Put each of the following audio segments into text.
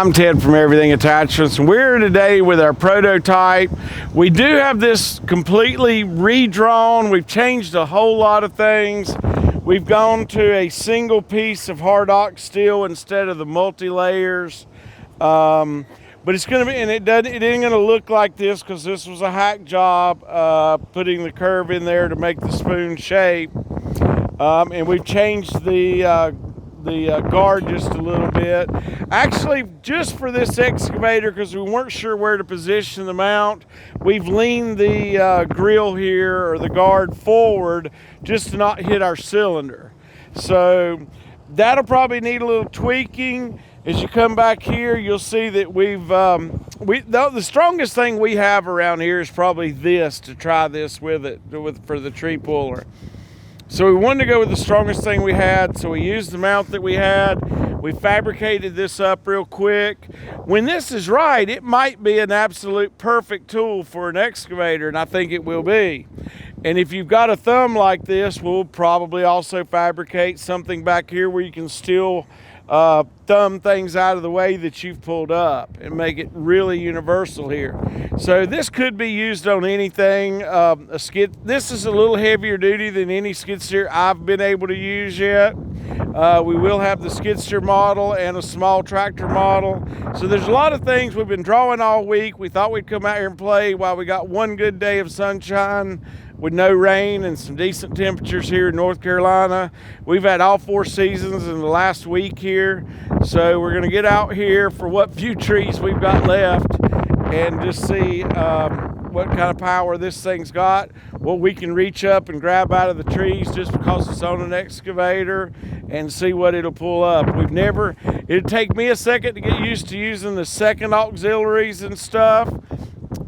I'm Ted from Everything Attachments, and we're here today with our prototype. We do have this completely redrawn. We've changed a whole lot of things. We've gone to a single piece of hard ox steel instead of the multi-layers. But it's going to be, and it ain't going to look like this because this was a hack job, putting the curve in there to make the spoon shape. And we've changed the guard just a little bit. Actually, just for this excavator, because we weren't sure where to position the mount, we've leaned the grill here, or the guard, forward just to not hit our cylinder. So that'll probably need a little tweaking. As you come back here, you'll see that the strongest thing we have around here is probably this, to try this with it for the tree puller. So we wanted to go with the strongest thing we had, so we used the mount that we had. We fabricated this up real quick. When this is right, it might be an absolute perfect tool for an excavator, and I think it will be. And if you've got a thumb like this, we'll probably also fabricate something back here where you can still thumb things out of the way that you've pulled up and make it really universal here. So this could be used on anything. This is a little heavier duty than any skid steer I've been able to use yet. We will have the skid steer model and a small tractor model. So there's a lot of things we've been drawing all week. We thought we'd come out here and play while we got one good day of sunshine with no rain and some decent temperatures here in North Carolina. We've had all 4 seasons in the last week here. So we're gonna get out here for what few trees we've got left and just see what kind of power this thing's got, what we can reach up and grab out of the trees just because it's on an excavator, and see what it'll pull up. It'd take me a second to get used to using the second auxiliaries and stuff.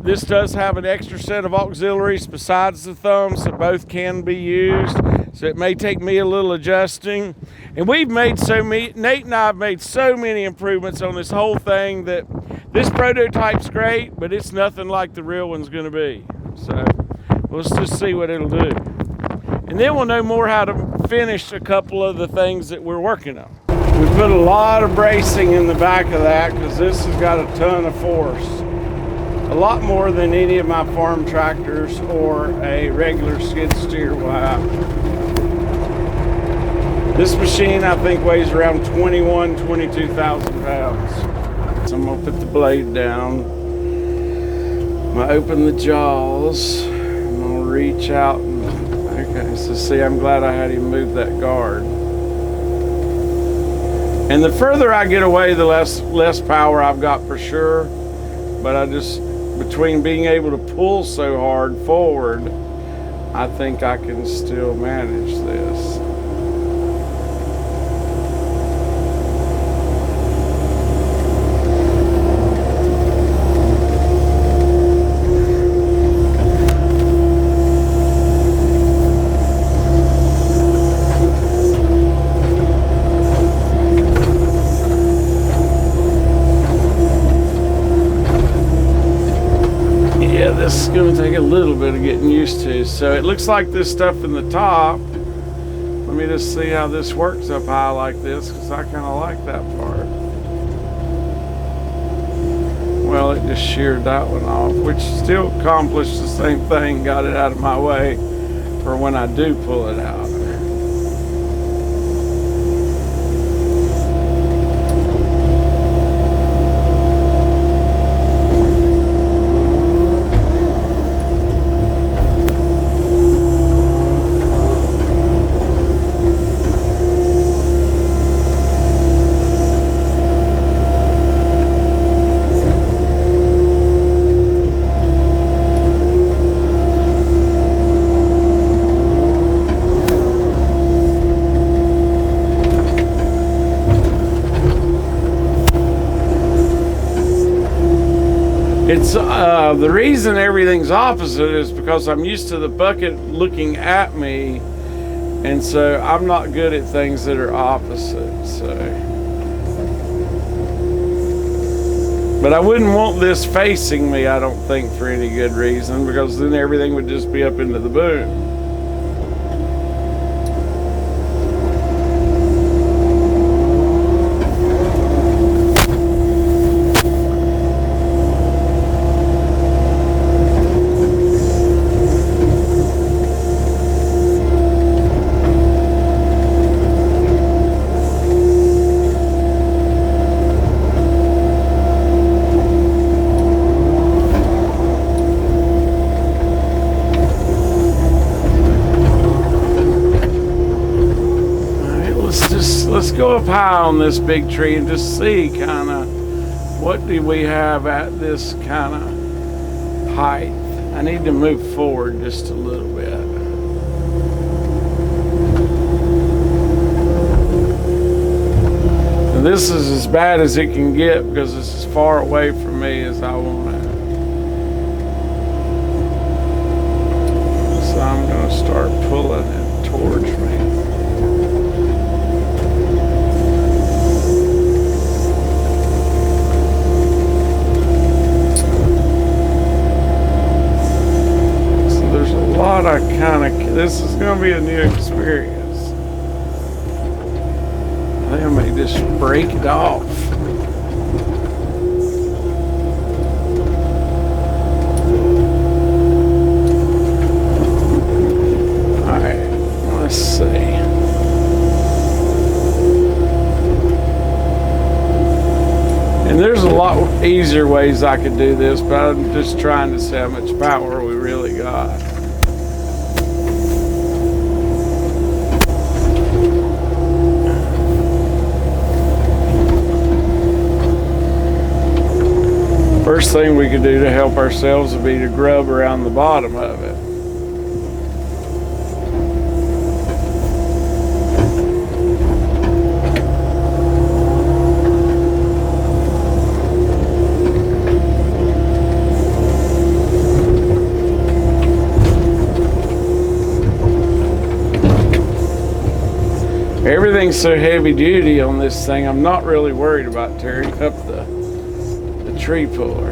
This does have an extra set of auxiliaries besides the thumb, so both can be used. So it may take me a little adjusting. And Nate and I have made so many improvements on this whole thing that this prototype's great, but it's nothing like the real one's gonna be. So let's just see what it'll do. And then we'll know more how to finish a couple of the things that we're working on. We put a lot of bracing in the back of that because this has got a ton of force. A lot more than any of my farm tractors or a regular skid steer will have. This machine, I think, weighs around 22,000 pounds. So I'm gonna put the blade down. I'm gonna open the jaws. I'm gonna reach out okay, so see, I'm glad I had him move that guard. And the further I get away, the less power I've got for sure. But between being able to pull so hard forward, I think I can still manage this. This is going to take a little bit of getting used to. So it looks like this stuff in the top. Let me just see how this works up high like this, because I kind of like that part. Well, it just sheared that one off, which still accomplished the same thing, got it out of my way for when I do pull it out. The reason everything's opposite is because I'm used to the bucket looking at me, and so I'm not good at things that are opposite. But I wouldn't want this facing me, I don't think, for any good reason, because then everything would just be up into the boom. go up high on this big tree and just see kind of what do we have at this kind of height. I need to move forward just a little bit. And this is as bad as it can get because it's as far away from me as I want it. So I'm going to start pulling it towards me. This is going to be a new experience. I think I may just break it off. Alright, let's see. And there's a lot easier ways I could do this, but I'm just trying to see how much power we really got. First thing we could do to help ourselves would be to grub around the bottom of it. Everything's so heavy duty on this thing, I'm not really worried about tearing up the tree puller.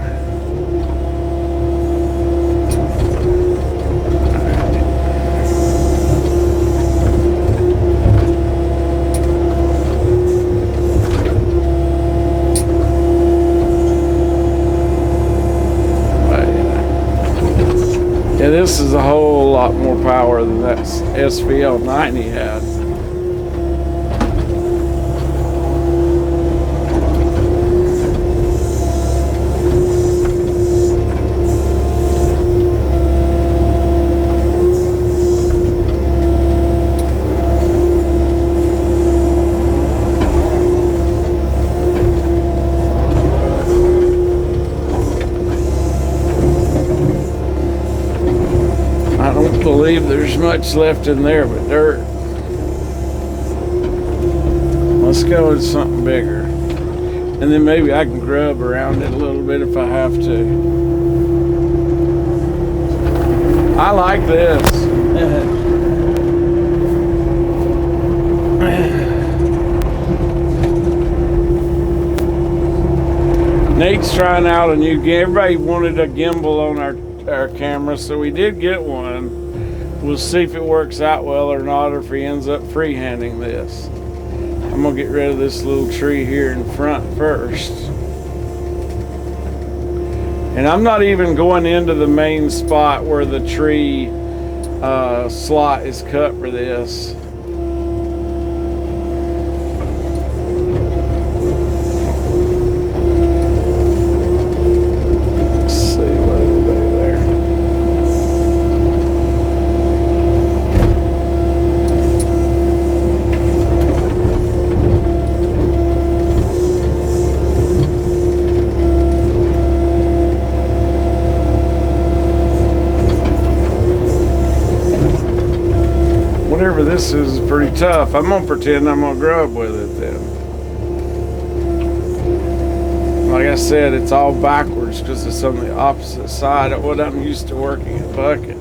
Yeah, this is a whole lot more power than that SVL90 had. I don't believe there's much left in there but dirt. Let's go with something bigger. And then maybe I can grub around it a little bit if I have to. I like this. Nate's trying out a new gimbal. Everybody wanted a gimbal on our camera, so we did get one. We'll see if it works out well or not, or if he ends up freehanding this. I'm gonna get rid of this little tree here in front first. And I'm not even going into the main spot where the tree slot is cut for this. Whatever this is pretty tough. I'm gonna pretend I'm gonna grub with it then. Like I said, it's all backwards because it's on the opposite side of what I'm used to working at bucket.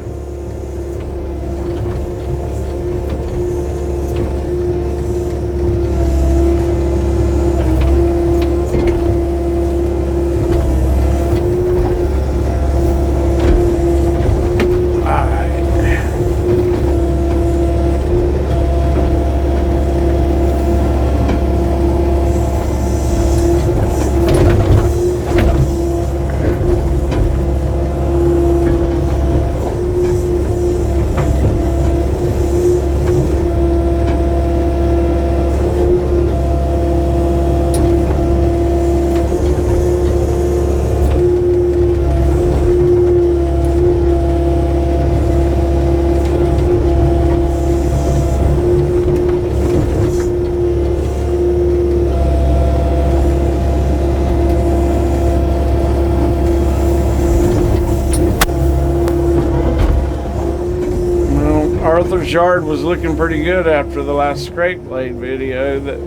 Arthur's yard was looking pretty good after the last scrape blade video. That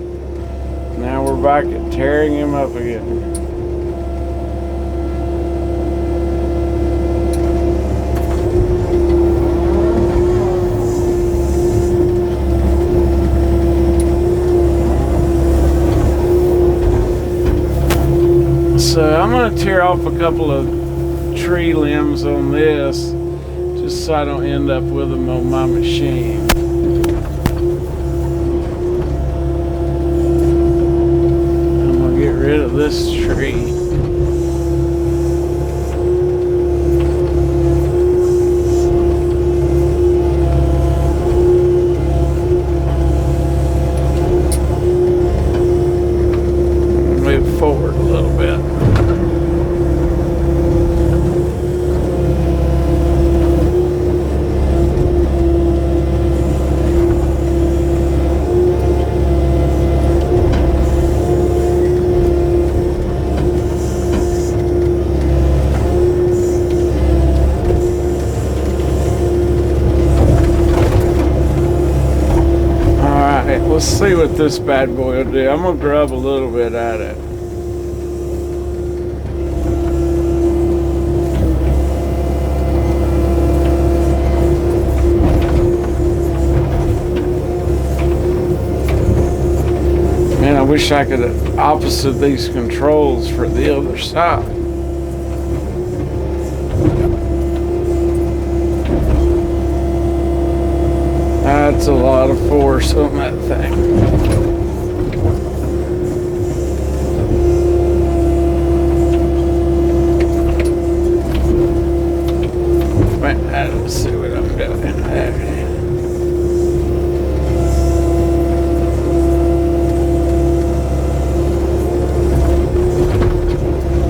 now we're back at tearing him up again. So I'm going to tear off a couple of tree limbs on this, just so I don't end up with them on my machine. I'm going to get rid of this tree. Move forward a little bit. Let's see what this bad boy will do. I'm gonna grub a little bit at it. Man, I wish I could have opposite these controls for the other side. That's a lot of force on that thing. Let's see what I'm doing.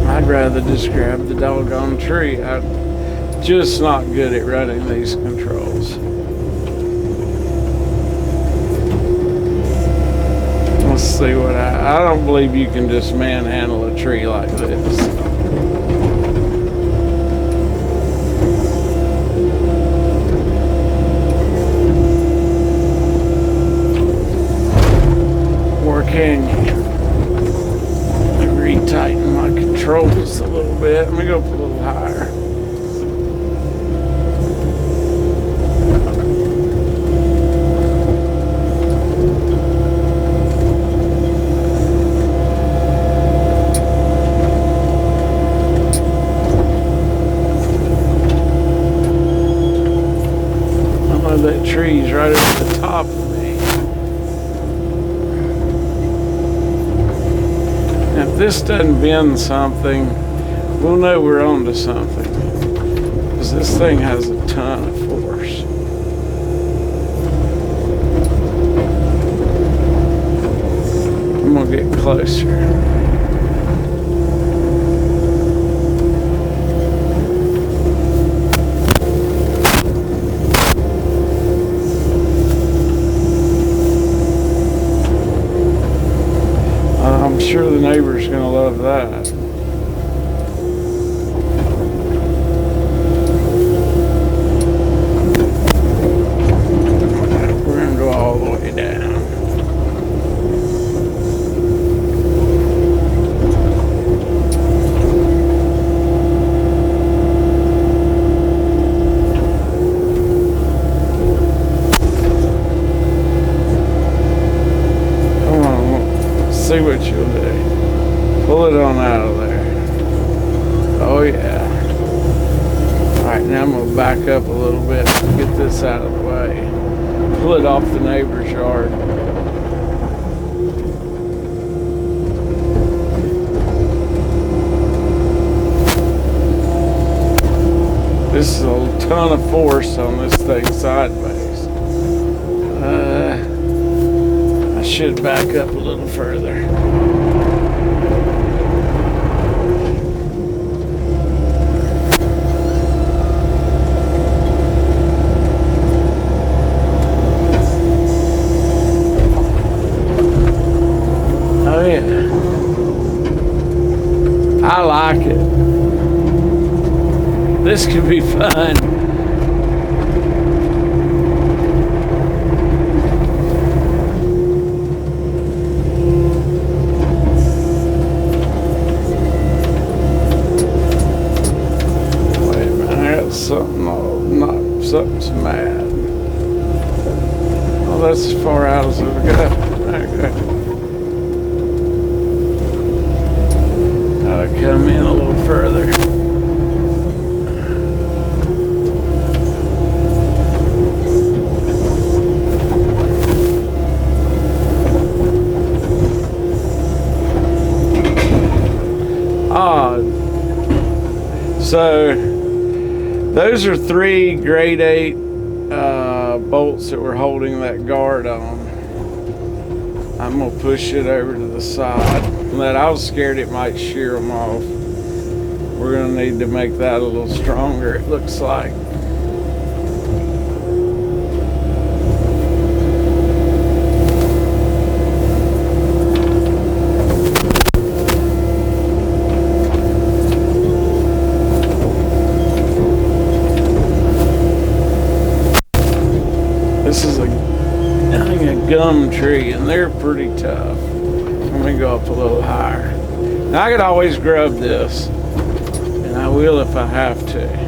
I'd rather just grab the doggone tree. I'm just not good at running these controls. Let's see what I don't believe you can just manhandle a tree like this. Or can you? Let me retighten my controls a little bit. Let me go up a little higher. That tree's right at the top of me. Now, if this doesn't bend something, we'll know we're on to something. Because this thing has a ton of force. I'm going to get closer. I'm sure the neighbor's going to love that. We're going to go all the way down. See what you'll do. Pull it on out of there. Oh yeah. Alright, now I'm going to back up a little bit and get this out of the way. Pull it off the neighbor's yard. This is a ton of force on this thing sideways. I should back up a little further. Oh yeah. I like it. This could be fun. Something's mad. Oh, that's as far out as it'll go. Okay. Gotta come in a little further. So those are 3 grade 8 bolts that we're holding that guard on. I'm gonna push it over to the side. I was scared it might shear them off. We're gonna need to make that a little stronger, it looks like. This is a gum tree, and they're pretty tough. Let me go up a little higher. Now I could always grub this, and I will if I have to.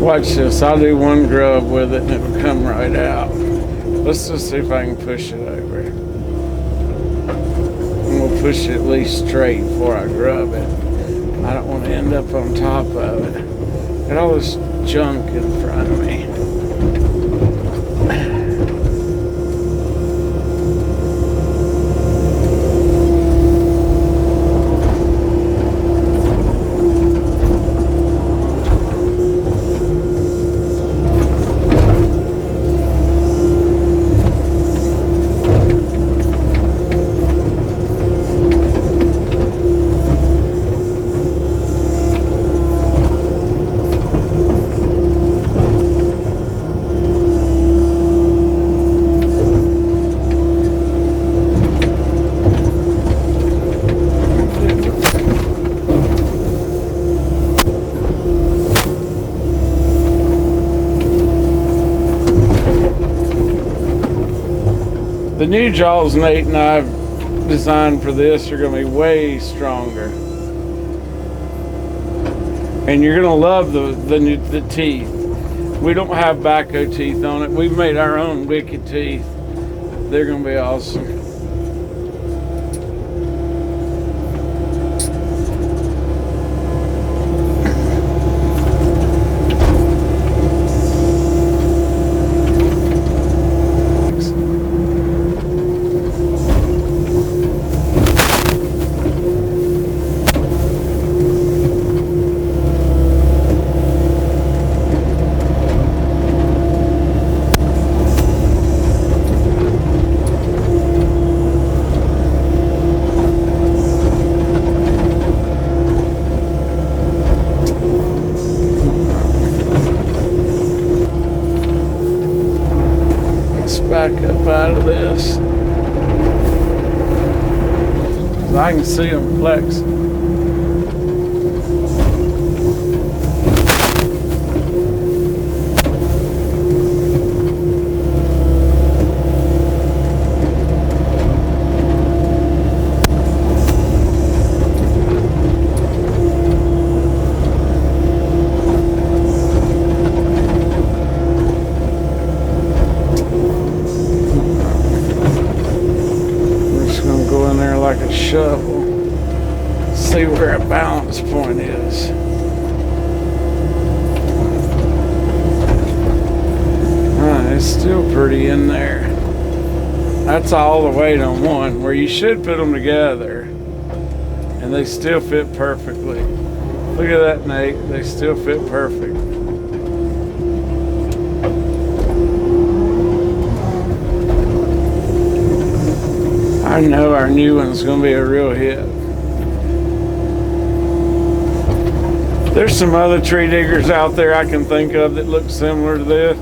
Watch this, I'll do one grub with it and it'll come right out. Let's just see if I can push it over. And we'll push it at least straight before I grub it. I don't want to end up on top of it. Got all this junk in front of me. The new jaws Nate and I have designed for this are going to be way stronger. And you're going to love the teeth. We don't have backhoe teeth on it. We've made our own wicked teeth. They're going to be awesome. Back up out of this. I can see them flex. shovel. See where a balance point is. It's still pretty in there. That's all the weight on one, where you should put them together and they still fit perfectly. Look at that, Nate. They still fit perfect. I know our new one's gonna be a real hit. There's some other tree diggers out there I can think of that look similar to this.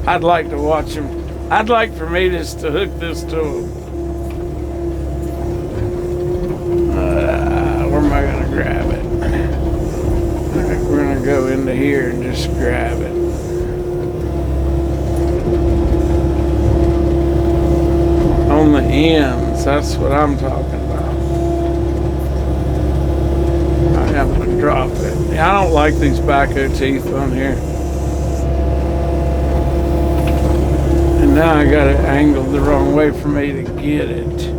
I'd like to watch them. I'd like for me just to hook this to them. Where am I gonna grab it? I think we're gonna go into here and just grab it. On the ends, that's what I'm talking about. I'm gonna drop it. I don't like these backhoe teeth on here. And now I got it angled the wrong way for me to get it.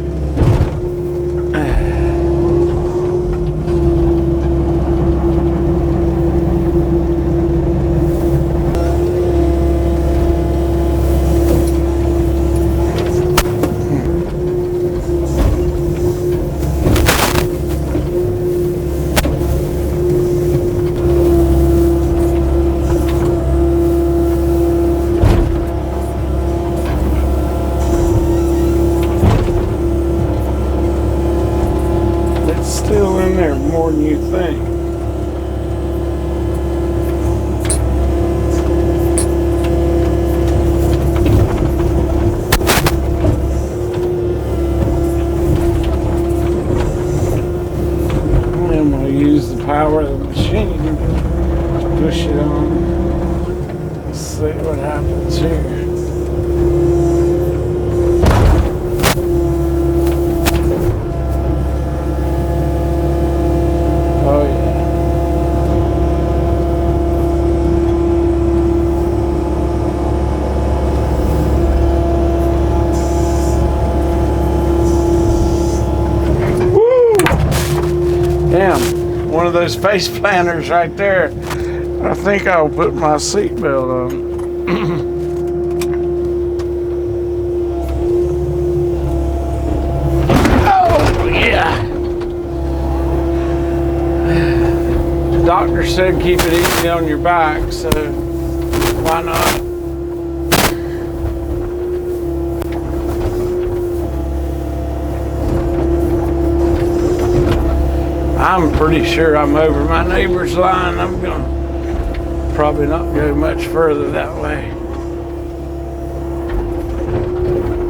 Still in there more than you think. I'm going to use the power of the machine to push it on. Let's see what happens here. Damn, one of those face planters right there. I think I'll put my seatbelt on. Oh, yeah. The doctor said keep it easy on your back, so why not? I'm pretty sure I'm over my neighbor's line. I'm gonna probably not go much further that way.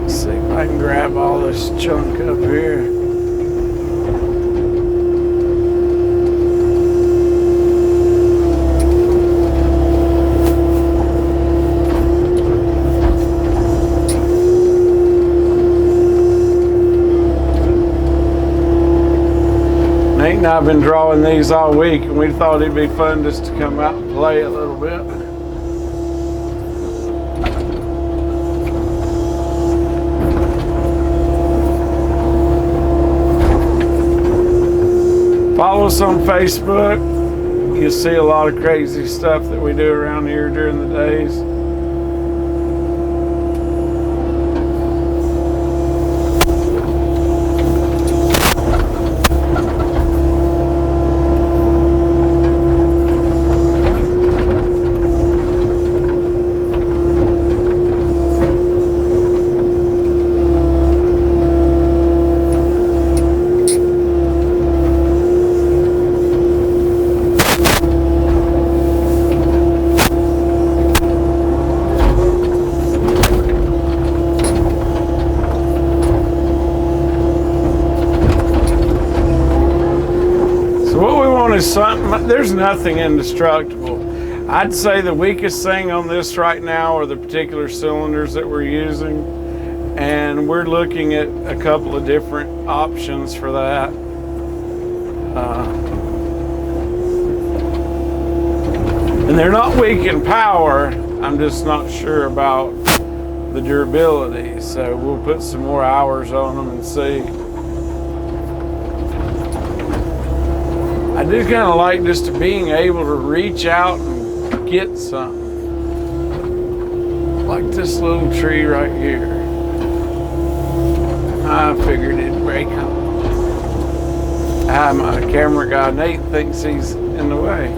Let's see if I can grab all this junk up here. Nate and I've been drawing these all week, and we thought it'd be fun just to come out and play a little bit. Follow us on Facebook. You'll see a lot of crazy stuff that we do around here during the days. Something, there's nothing indestructible. I'd say the weakest thing on this right now are the particular cylinders that we're using, and we're looking at a couple of different options for that. And they're not weak in power, I'm just not sure about the durability, so we'll put some more hours on them and see. do kind of like just being able to reach out and get something. Like this little tree right here. I figured it'd break off. My camera guy Nate thinks he's in the way.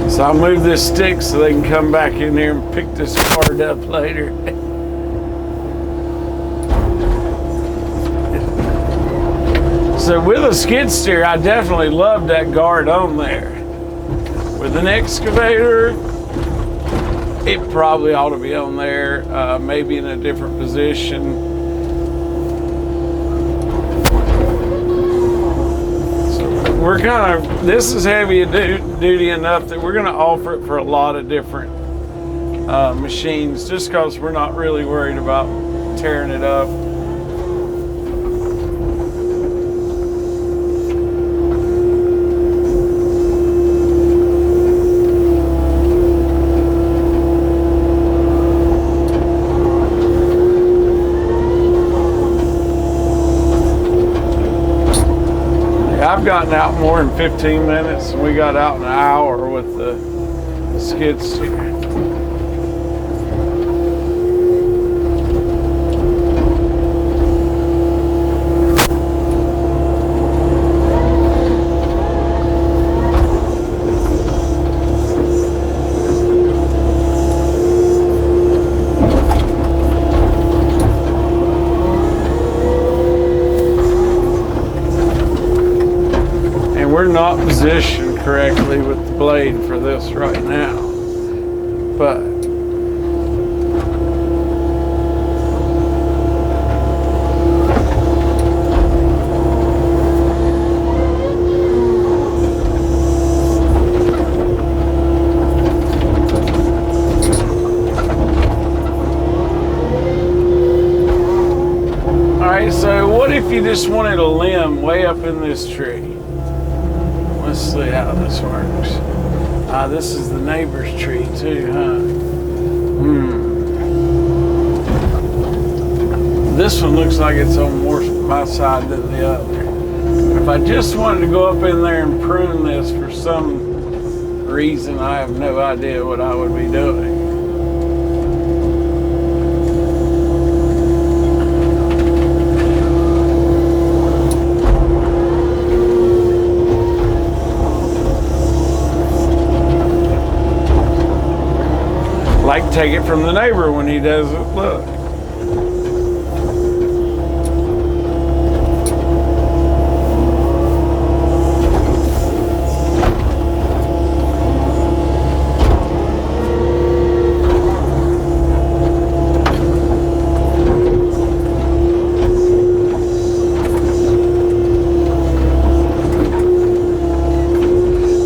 So I'll move this stick so they can come back in here and pick this card up later. So with a skid steer, I definitely love that guard on there. With an excavator, it probably ought to be on there, maybe in a different position. So we're kind of, this is heavy duty enough that we're going to offer it for a lot of different machines, just because we're not really worried about tearing it up. I've gotten out more than 15 minutes, and we got out in an hour with the skid steer. We're not positioned correctly with the blade for this right now, but all right, so what if you just wanted a limb way up in this tree? Let's see how this works. This is the neighbor's tree too, huh? This one looks like it's on more my side than the other. If I just wanted to go up in there and prune this for some reason, I have no idea what I would be doing. Like take it from the neighbor when he does it. Look.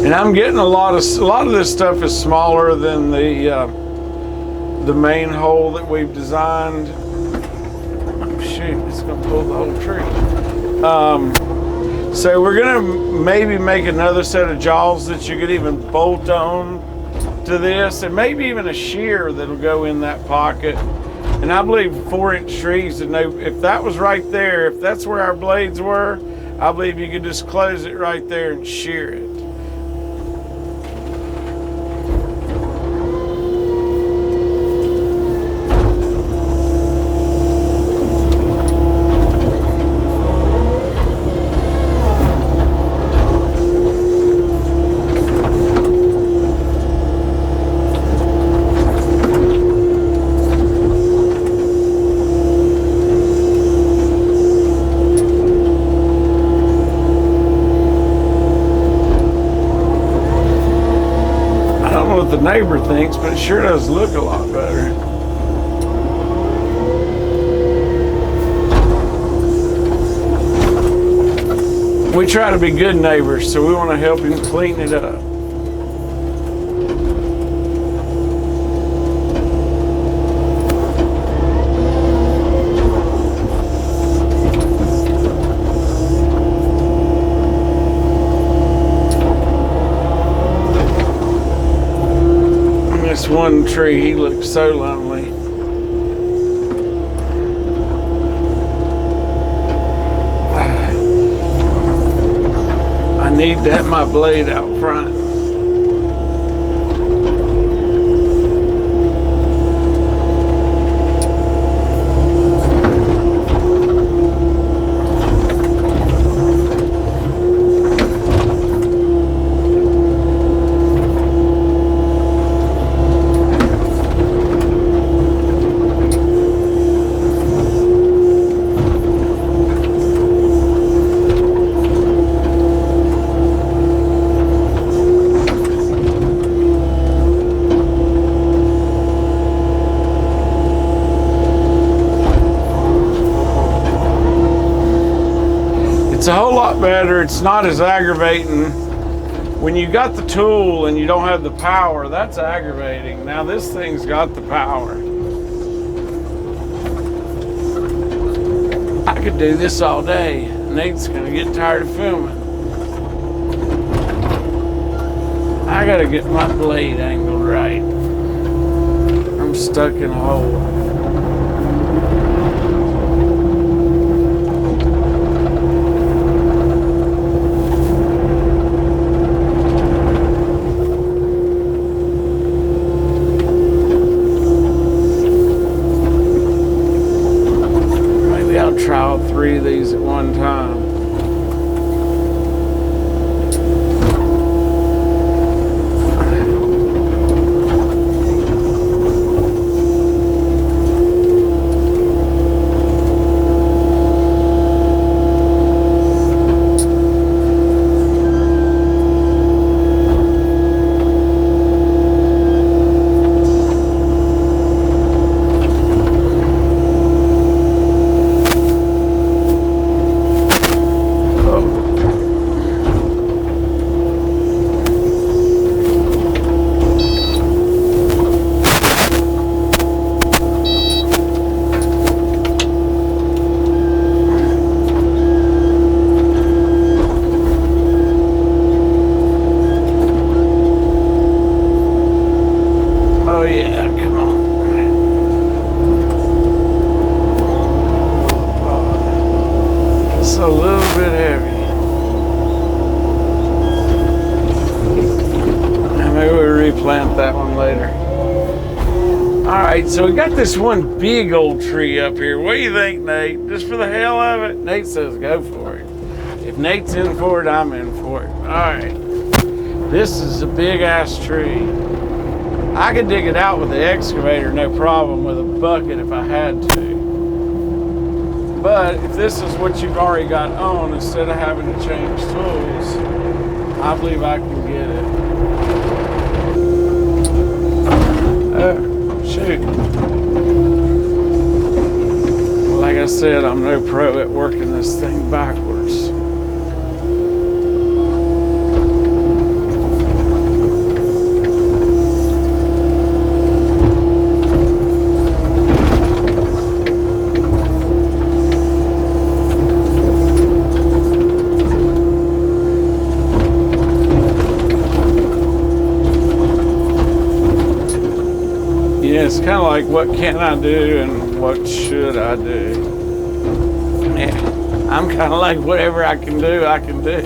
And I'm getting a lot of this stuff is smaller than the main hole that we've designed. Oh shoot, it's gonna pull the whole tree. So we're gonna maybe make another set of jaws that you could even bolt on to this, and maybe even a shear that'll go in that pocket. And I believe 4-inch trees, and if that was right there, if that's where our blades were, I believe you could just close it right there and shear it. The neighbor thinks, but it sure does look a lot better. We try to be good neighbors, so we want to help him clean it up. This one tree, he looked so lonely. need to have my blade out front. It's a whole lot better. It's not as aggravating. When you got the tool and you don't have the power, that's aggravating. Now this thing's got the power. I could do this all day. Nate's gonna get tired of filming. I gotta get my blade angled right. I'm stuck in a hole. Try all 3 of these at one time. A little bit heavy. And maybe we'll replant that one later. Alright, so we got this one big old tree up here. What do you think, Nate? Just for the hell of it? Nate says go for it. If Nate's in for it, I'm in for it. Alright. This is a big ass tree. I could dig it out with the excavator, no problem, with a bucket if I had to. But if this is what you've already got on, instead of having to change tools, I believe I can get it. Oh, shoot. Like I said, I'm no pro at working this thing backwards. Yeah, it's kind of like, what can I do and what should I do? Yeah, I'm kind of like, whatever I can do, I can do.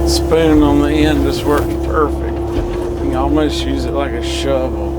Spoon on the end just works perfect. You can almost use it like a shovel.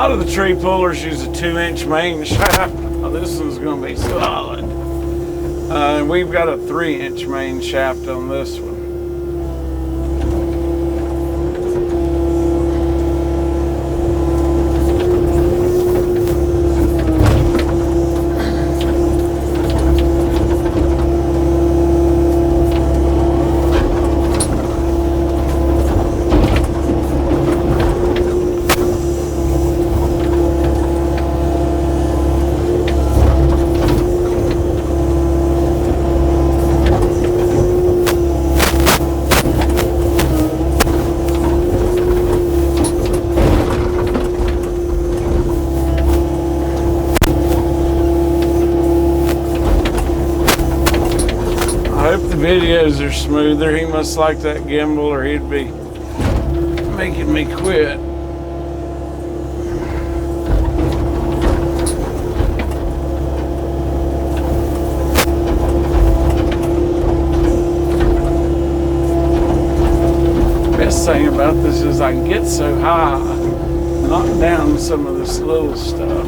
lot of the tree pullers use a 2-inch main shaft. Oh, this one's going to be solid. And we've got a 3-inch main shaft on this one. Videos are smoother. He must like that gimbal or he'd be making me quit. Best thing about this is I can get so high, knock down some of this little stuff.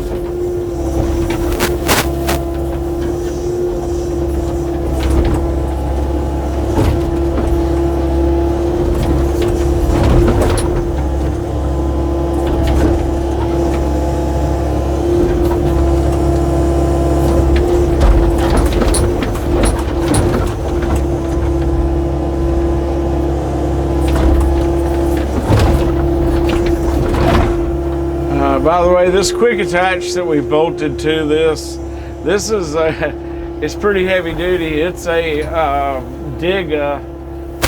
By the way, this quick attach that we bolted to this is it's pretty heavy duty. It's a Diga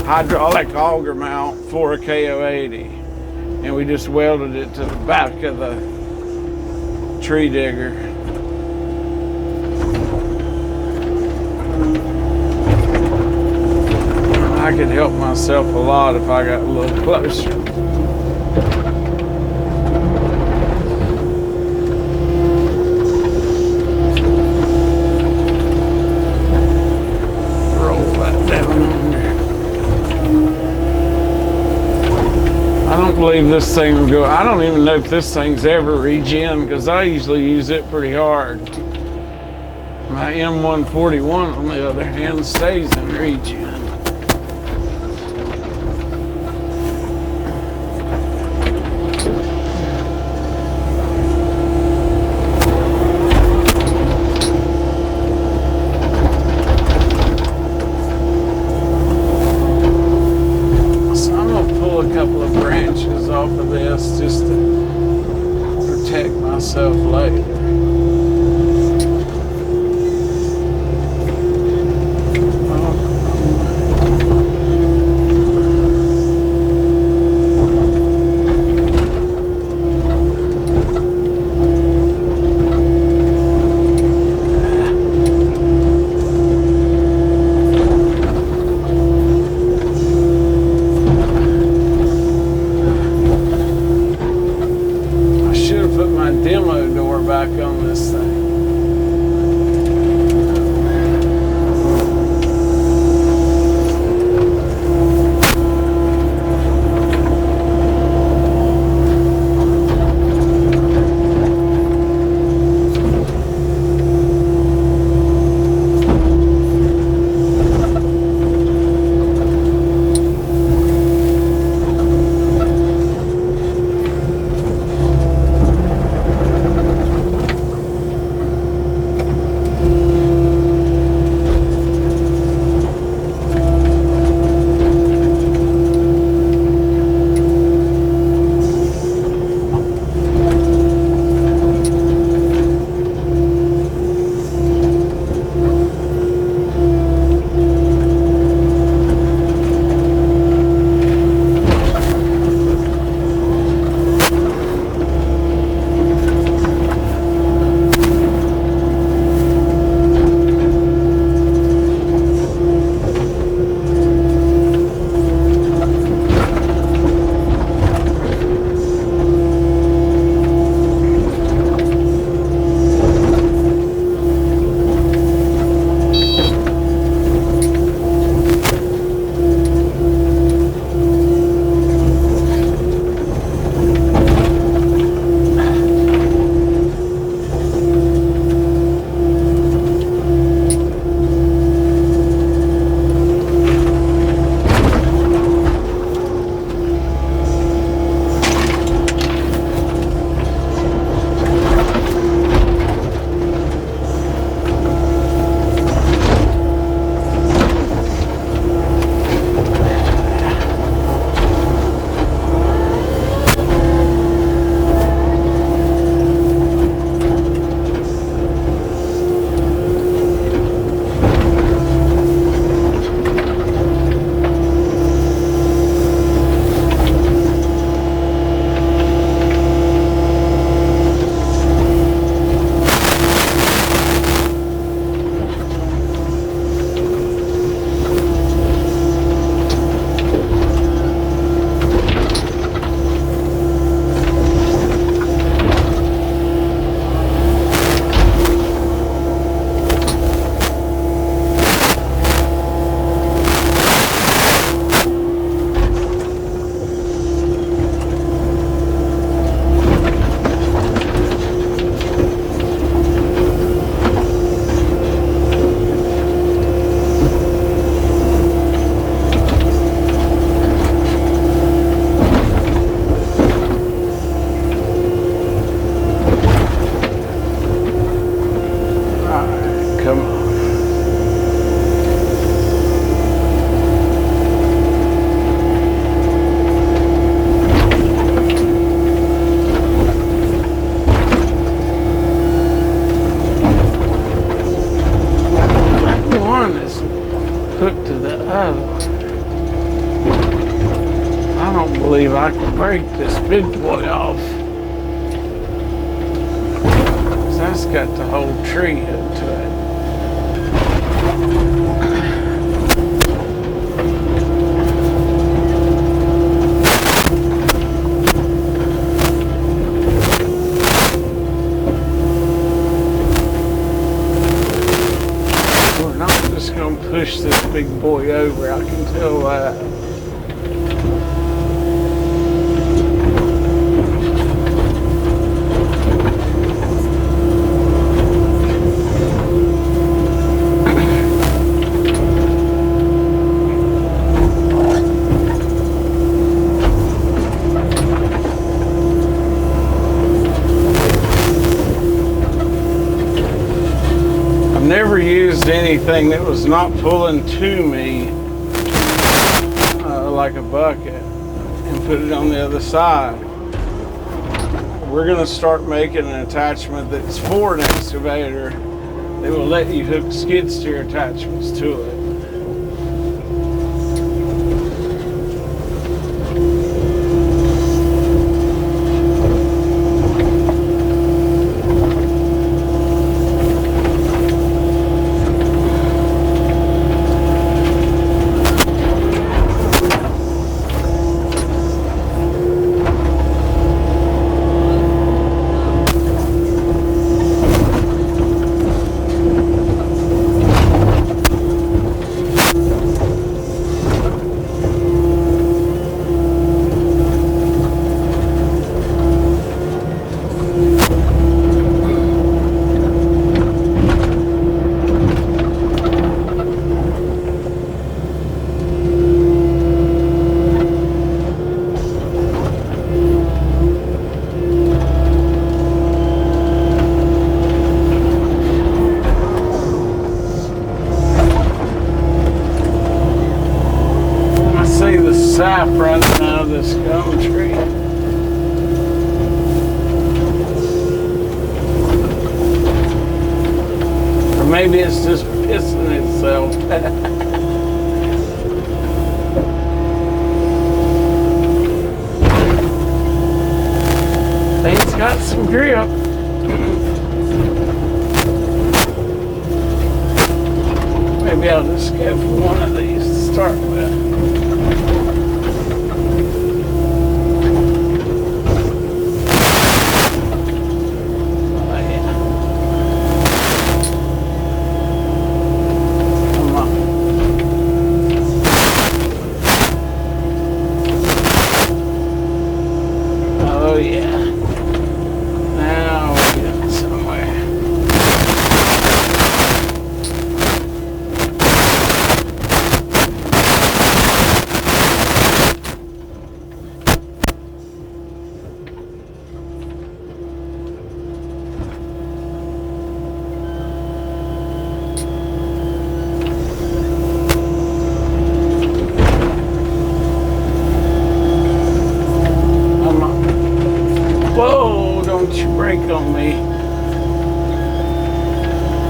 hydraulic auger mount for a KO80, and we just welded it to the back of the tree digger. I could help myself a lot if I got a little closer. I don't believe this thing will go. I don't even know if this thing's ever regen because I usually use it pretty hard. My M141 on the other hand stays in regen. Off of this just to protect myself later. hooked to the other one. I don't believe I can break this big boy off. That's got the whole tree hooked to it. We're not just going to push this big boy over, I can tell that. Never used anything that was not pulling to me like a bucket and put it on the other side. We're going to start making an attachment that's for an excavator that will let you hook skid steer attachments to it. Sap running out of this gum tree. Or maybe it's just pissing itself. Thing's got some grip. Maybe I'll just go for one of these to start with. Oh yeah. Now we're getting somewhere. Whoa, don't you break on me.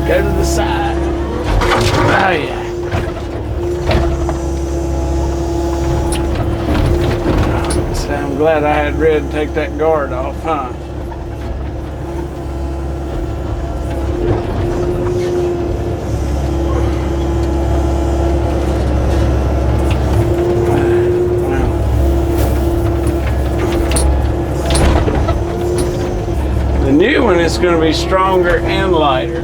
Go to the side. Oh yeah. So I'm glad I had Red take that guard off, huh? The new one is going to be stronger and lighter.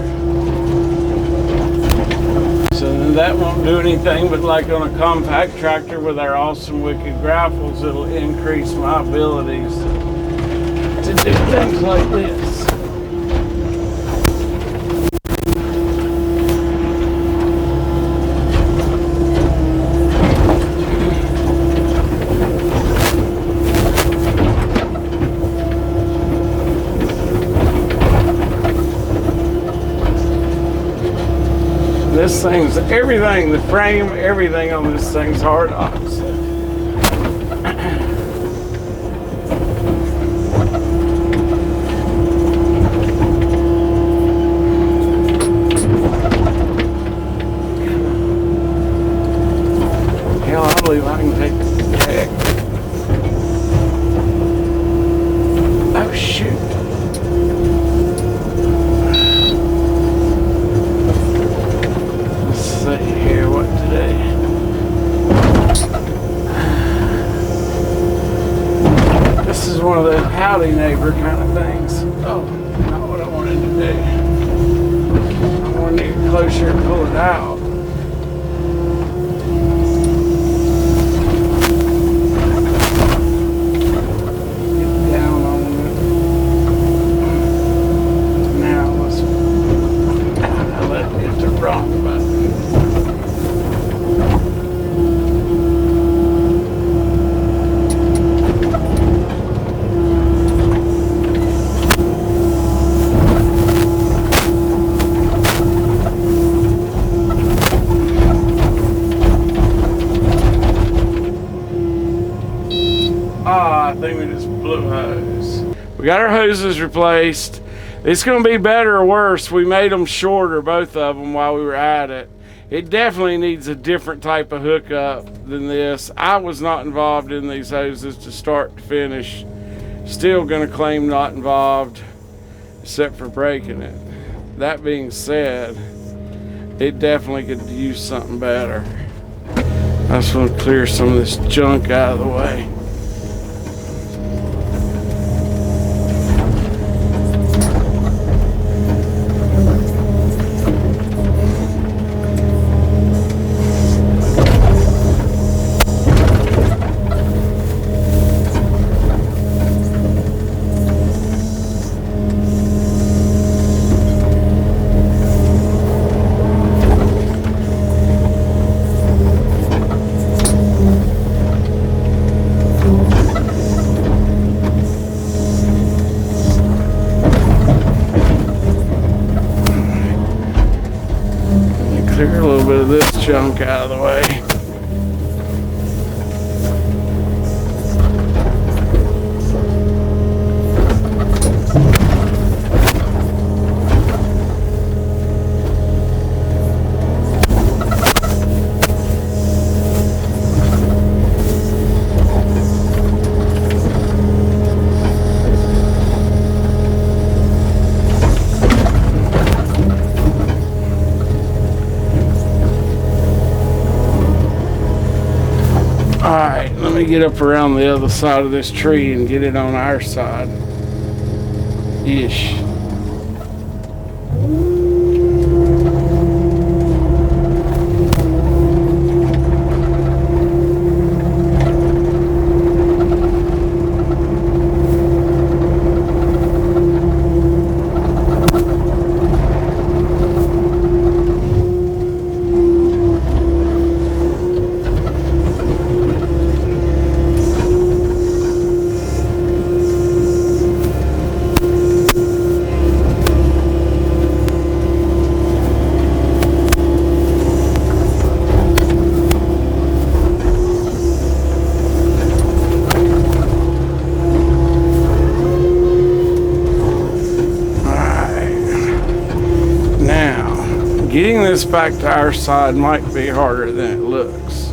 So then that won't do anything, but like on a compact tractor with our awesome Wicked grapples, it'll increase my abilities to do things like this. This thing's everything, the frame, everything on this thing's hard opposite. howdy neighbor kind of things. Oh, not what I wanted to do. I wanted to get closer and pull it out. Get down on it. Now let's let it hit the wrong button. I think we just blew a hose. We got our hoses replaced. It's going to be better or worse. We made them shorter, both of them, while we were at it. It definitely needs a different type of hookup than this. I was not involved in these hoses to start to finish. Still going to claim not involved, except for breaking it. That being said, it definitely could use something better. I just want to clear some of this junk out of the way. Clear a little bit of this junk out of the way. Alright, let me get up around the other side of this tree and get it on our side. Ish. Getting this back to our side might be harder than it looks.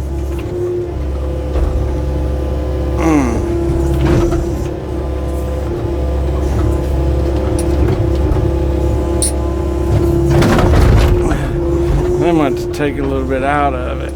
I'm going to take a little bit out of it.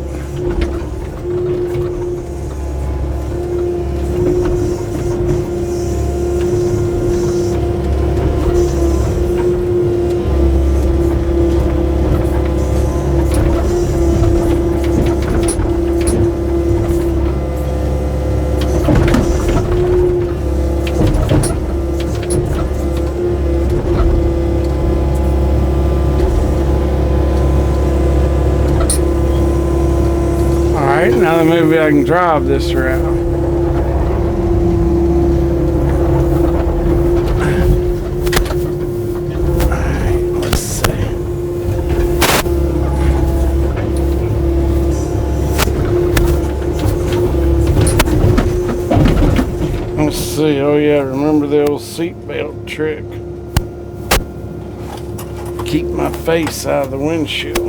Now then maybe I can drive this around. Alright, let's see. Let's see, oh yeah, remember the old seatbelt trick. Keep my face out of the windshield.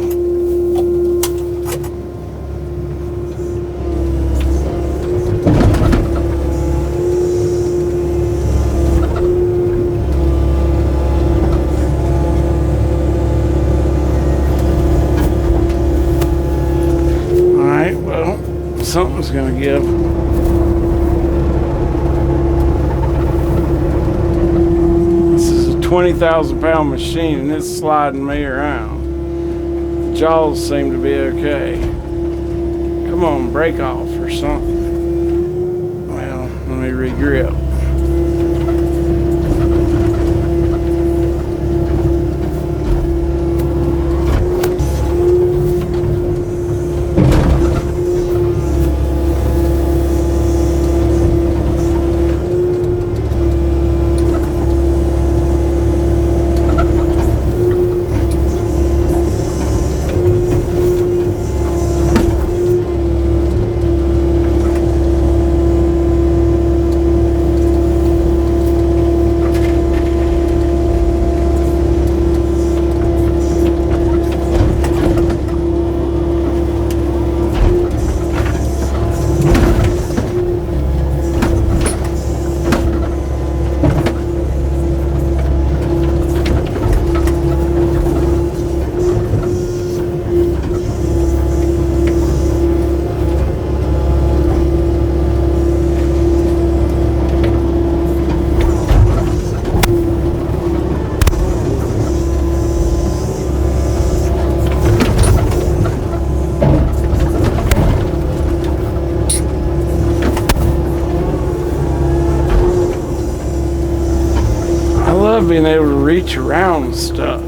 Something's gonna give. 20,000 pound machine and it's sliding me around. The jaws seem to be okay. Come on, break off or something. Well, let me re-grip. Being able to reach around stuff.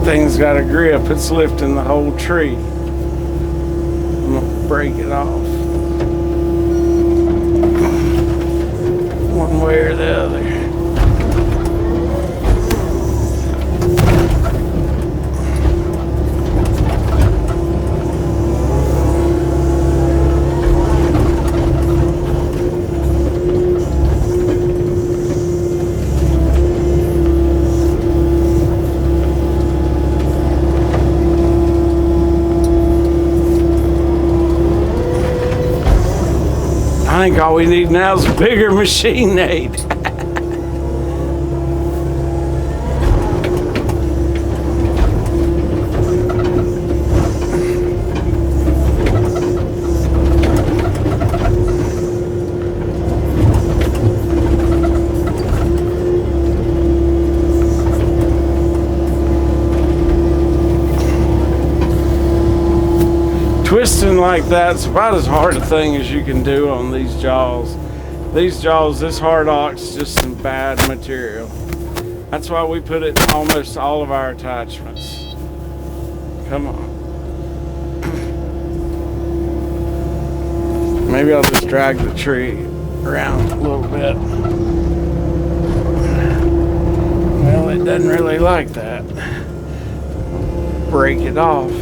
Thing's got a grip. It's lifting the whole tree. I'm gonna break it off one way or the other. I think all we need now is a bigger machine, Nate. Twisting like that's about as hard a thing as you can do on these jaws. These jaws, this hard ox is just some bad material. That's why we put it in almost all of our attachments. Come on. Maybe I'll just drag the tree around a little bit. Well, it doesn't really like that. Break it off.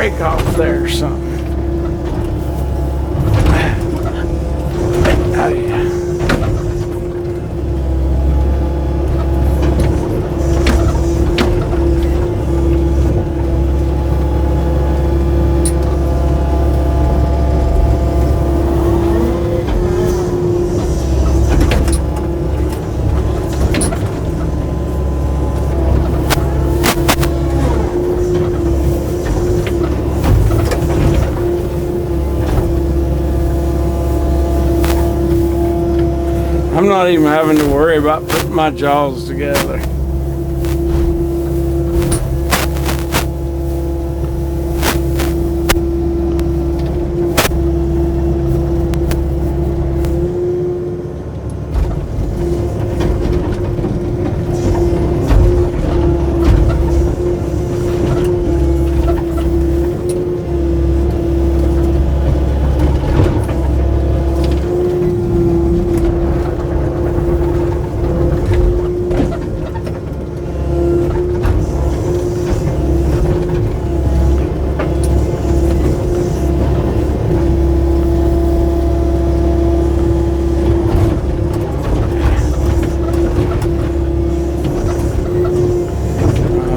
break off there or something. Oh, yeah. I'm not even having to worry about putting my jaws together.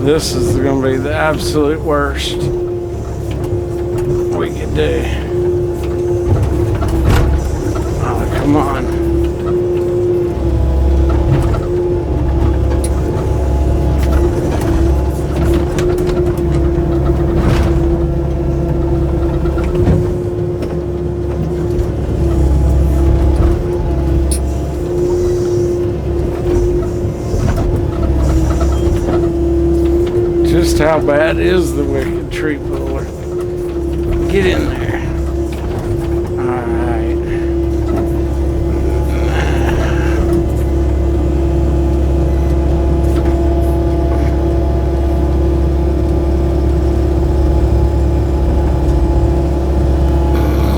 This is going to be the absolute worst we could do. Oh, come on. Just how bad is the wicked tree puller? Get in there. Alright.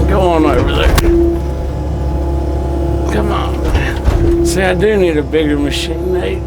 Go on over there. Come on. See, I do need a bigger machine, Nate.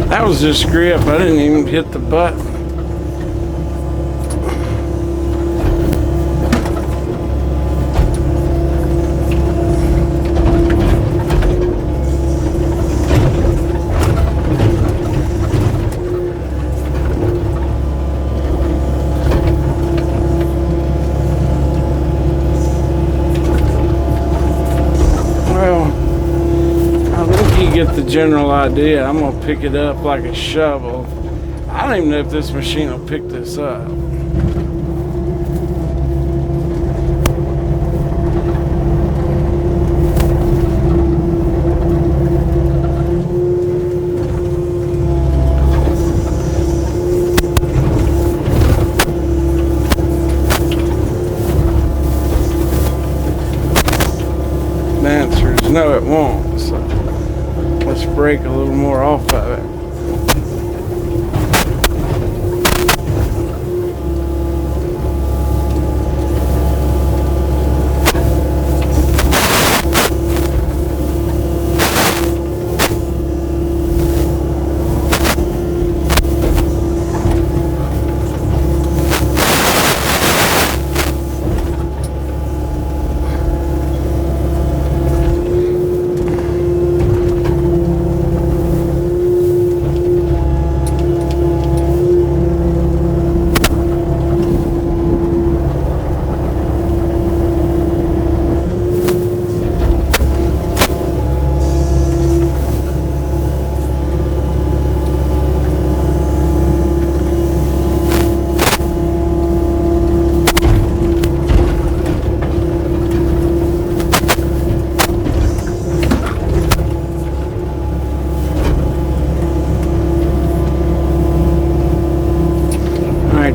That was just grip. I didn't even hit the button. Get the general idea. I'm gonna pick it up like a shovel. I don't even know if this machine will pick this up. The answer is no, it won't. So let's break a little more off of it.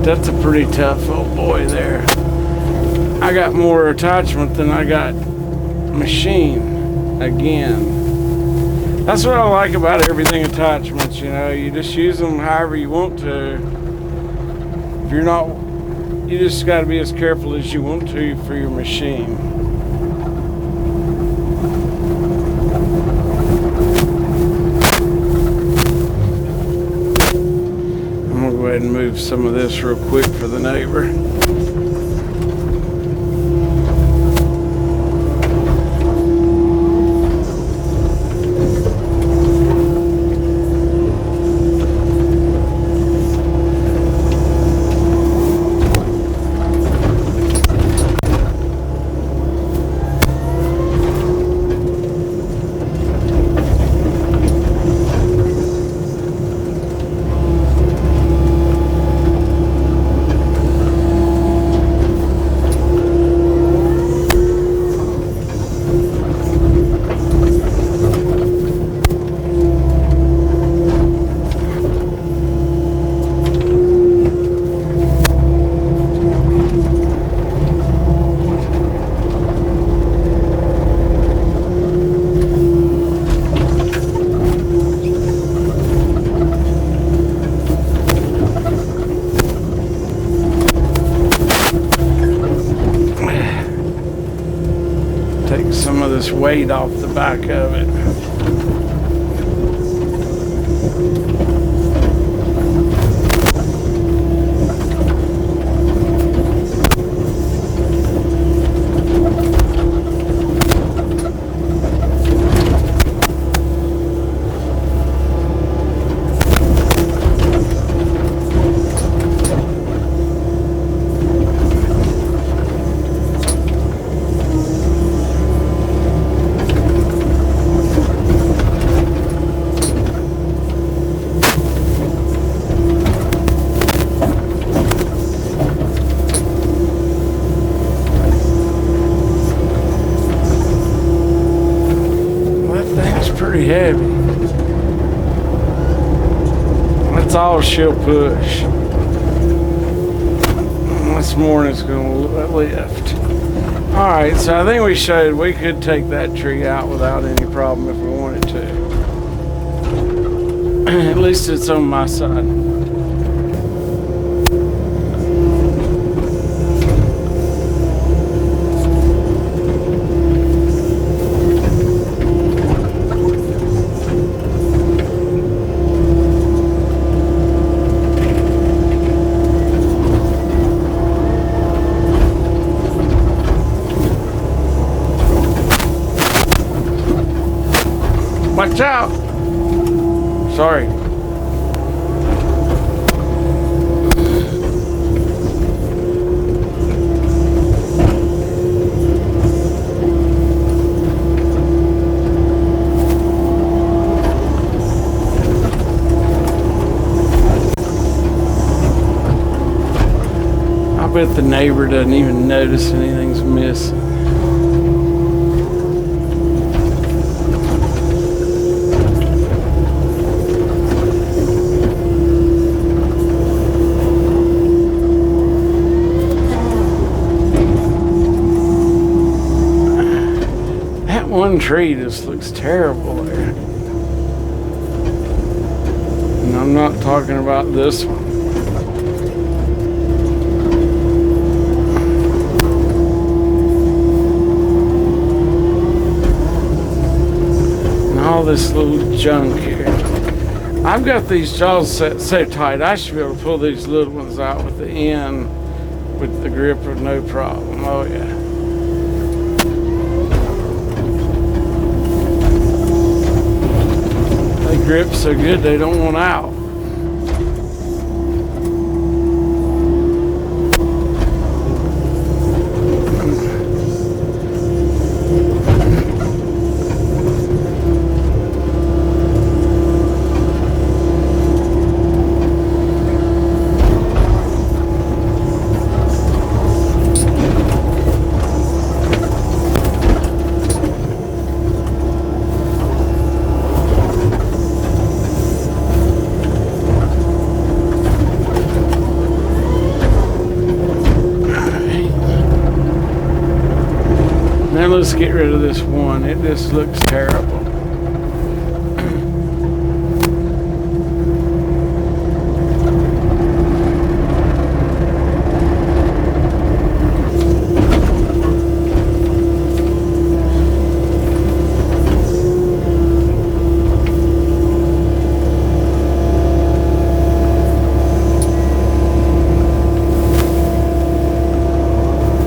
that's a pretty tough old boy there. I got more attachment than I got machine again. That's what I like about everything attachments, you know, you just use them however you want to. If you're not, you just got to be as careful as you want to for your machine. I'm gonna go ahead and move some of this real quick for the neighbor. Take some of this weight off the back of it. Pretty heavy. That's all she'll push. This morning's gonna lift. All right, so I think we showed we could take that tree out without any problem if we wanted to. At least it's on my side. Watch out! Sorry. I bet the neighbor doesn't even notice anything's missing. One tree just looks terrible there. And I'm not talking about this one. And all this little junk here. I've got these jaws set so tight, I should be able to pull these little ones out with the end with the gripper, no problem. Oh yeah. Grip so good they don't want out. let's get rid of this one. It just looks terrible.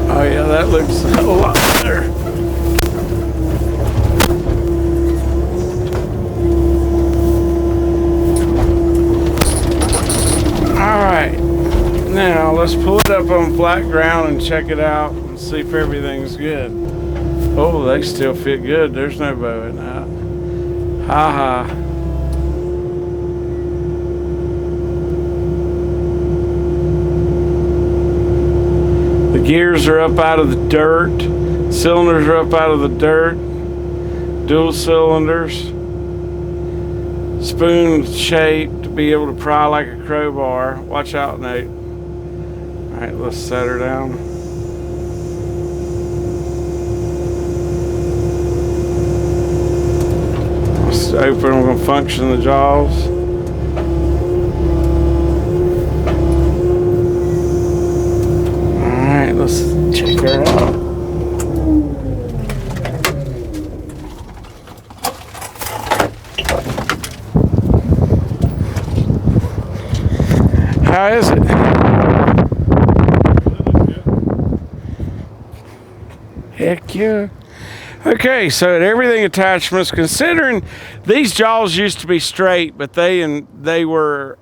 Oh yeah, that looks a lot better. Alright, now let's pull it up on flat ground and check it out and see if everything's good. Oh, they still fit good. There's no bowing out. Ha ha. The gears are up out of the dirt. Cylinders are up out of the dirt. Dual cylinders. Spoon shaped to be able to pry like a crowbar. Watch out, Nate. Alright, let's set her down. Let's open, we're going to function the jaws. Alright, let's check her out. How is it? Heck yeah. Okay, so at everything attachments, considering these jaws used to be straight, but they were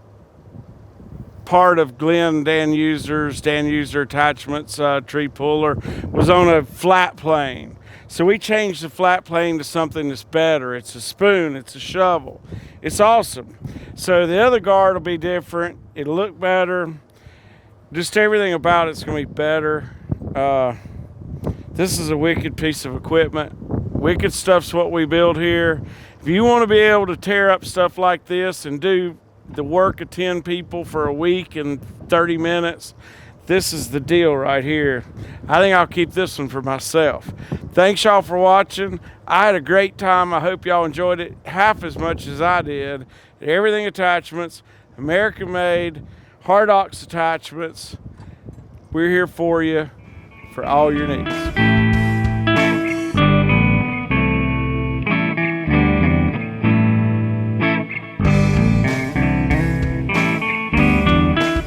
part of Dan User Attachments tree puller was on a flat plane. So we changed the flat plane to something that's better. It's a spoon, it's a shovel. It's awesome. So the other guard will be different. It'll look better. Just everything about it's gonna be better. This is a wicked piece of equipment. Wicked stuff's what we build here. If you want to be able to tear up stuff like this and do the work of 10 people for a week in 30 minutes, this is the deal right here. I think I'll keep this one for myself. Thanks y'all for watching. I had a great time. I hope y'all enjoyed it half as much as I did. Everything Attachments, American made, hard ox attachments. We're here for you for all your needs.